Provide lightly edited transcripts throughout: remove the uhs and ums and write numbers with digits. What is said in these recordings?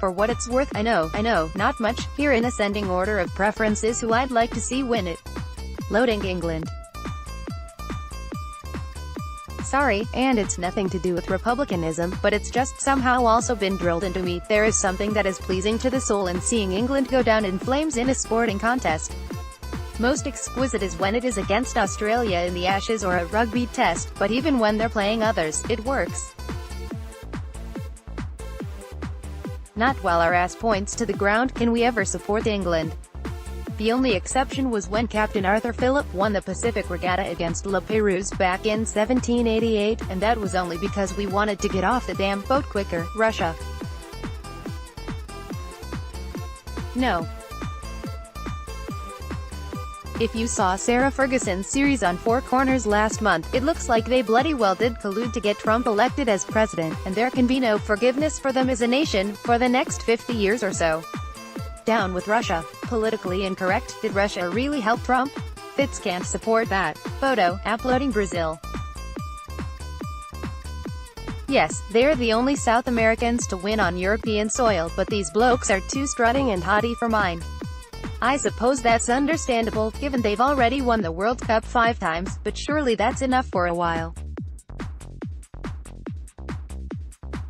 for what it's worth, I know, not much. Here in ascending order of preference is who I'd like to see win it. Loading England. Sorry, and it's nothing to do with republicanism, but it's just somehow also been drilled into me. There is something that is pleasing to the soul in seeing England go down in flames in a sporting contest. Most exquisite is when it is against Australia in the Ashes or a rugby test, but even when they're playing others, it works. Not while our ass points to the ground can we ever support England. The only exception was when Captain Arthur Phillip won the Pacific Regatta against La Pérouse back in 1788, and that was only because we wanted to get off the damn boat quicker. Russia. No. If you saw Sarah Ferguson's series on Four Corners last month, it looks like they bloody well did collude to get Trump elected as president, and there can be no forgiveness for them as a nation, for the next 50 years or so. Down with Russia. Politically incorrect. Did Russia really help Trump? Fitz can't support that. Photo, uploading Brazil. Yes, they're the only South Americans to win on European soil, but these blokes are too strutting and haughty for mine. I suppose that's understandable, given they've already won the World Cup 5 times, but surely that's enough for a while.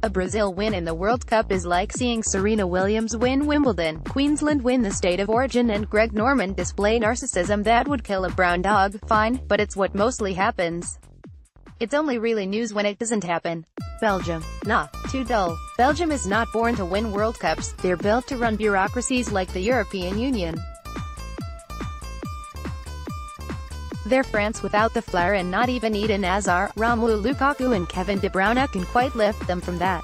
A Brazil win in the World Cup is like seeing Serena Williams win Wimbledon, Queensland win the State of Origin, and Greg Norman display narcissism that would kill a brown dog. Fine, but it's what mostly happens. It's only really news when it doesn't happen. Belgium. Nah, too dull. Belgium is not born to win World Cups, they're built to run bureaucracies like the European Union. They're France without the flair, and not even Eden Hazard, Romelu Lukaku and Kevin De Bruyne can quite lift them from that.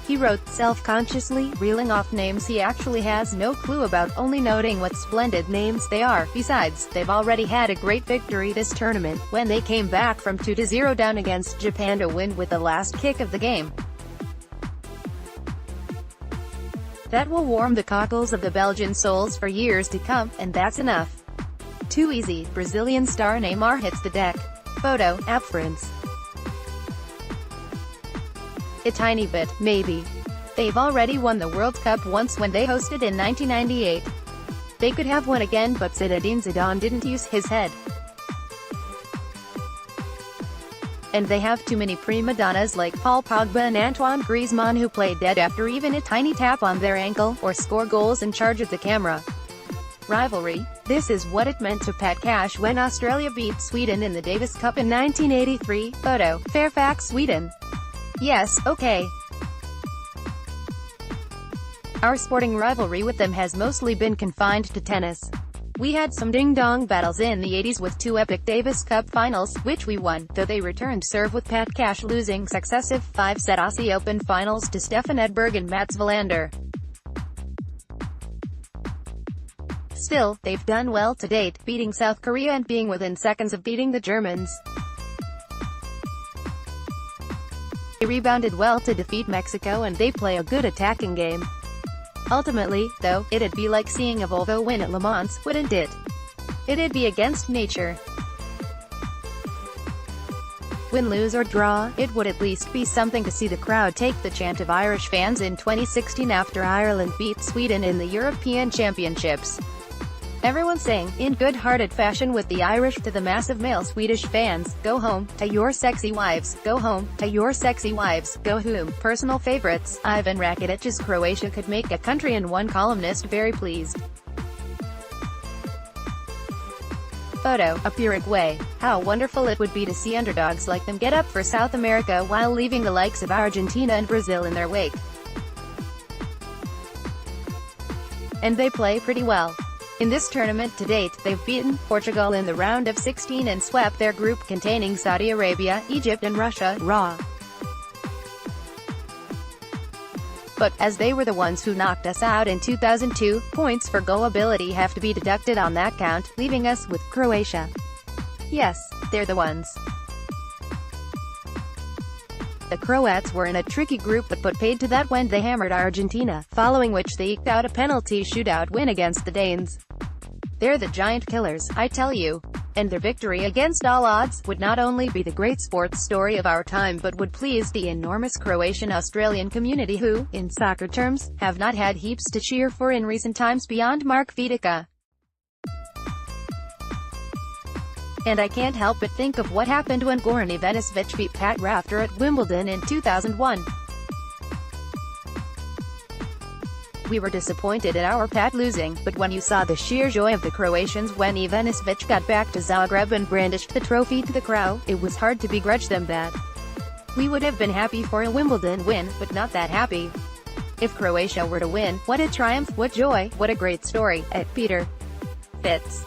He wrote, self-consciously, reeling off names he actually has no clue about, only noting what splendid names they are. Besides, they've already had a great victory this tournament, when they came back from 2-0 down against Japan to win with the last kick of the game. That will warm the cockles of the Belgian souls for years to come, and that's enough. Too easy. Brazilian star Neymar hits the deck. Photo, app friends. A tiny bit, maybe. They've already won the World Cup once when they hosted in 1998. They could have won again, but Zinedine Zidane didn't use his head. And they have too many prima donnas like Paul Pogba and Antoine Griezmann who play dead after even a tiny tap on their ankle, or score goals in charge of the camera. Rivalry. This is what it meant to Pat Cash when Australia beat Sweden in the Davis Cup in 1983. Photo, Fairfax, Sweden. Yes, okay. Our sporting rivalry with them has mostly been confined to tennis. We had some ding-dong battles in the 80s with 2 epic Davis Cup finals, which we won, though they returned serve with Pat Cash losing successive 5-set Aussie Open finals to Stefan Edberg and Mats Wilander. Still, they've done well to date, beating South Korea and being within seconds of beating the Germans. They rebounded well to defeat Mexico, and they play a good attacking game. Ultimately, though, it'd be like seeing a Volvo win at Le Mans, wouldn't it? It'd be against nature. Win, lose or draw, it would at least be something to see the crowd take the chant of Irish fans in 2016 after Ireland beat Sweden in the European Championships. Everyone sang, in good-hearted fashion with the Irish, to the massive male Swedish fans, "Go home, to your sexy wives, go home, to your sexy wives, go home." Personal favorites, Ivan Rakitić's Croatia could make a country and one columnist very pleased. Photo, up Uruguay. How wonderful it would be to see underdogs like them get up for South America while leaving the likes of Argentina and Brazil in their wake. And they play pretty well. In this tournament to date, they've beaten Portugal in the round of 16 and swept their group containing Saudi Arabia, Egypt and Russia, raw. But, as they were the ones who knocked us out in 2002, points for go-ability have to be deducted on that count, leaving us with Croatia. Yes, they're the ones. The Croats were in a tricky group but paid to that when they hammered Argentina, following which they eked out a penalty shootout win against the Danes. They're the giant killers, I tell you. And their victory against all odds would not only be the great sports story of our time but would please the enormous Croatian-Australian community who, in soccer terms, have not had heaps to cheer for in recent times beyond Mark Vidica. And I can't help but think of what happened when Goran Ivanisevic beat Pat Rafter at Wimbledon in 2001. We were disappointed at our Pat losing, but when you saw the sheer joy of the Croatians when Ivanisevic got back to Zagreb and brandished the trophy to the crowd, it was hard to begrudge them that. We would have been happy for a Wimbledon win, but not that happy. If Croatia were to win, what a triumph, what joy, what a great story, at Peter Fitz.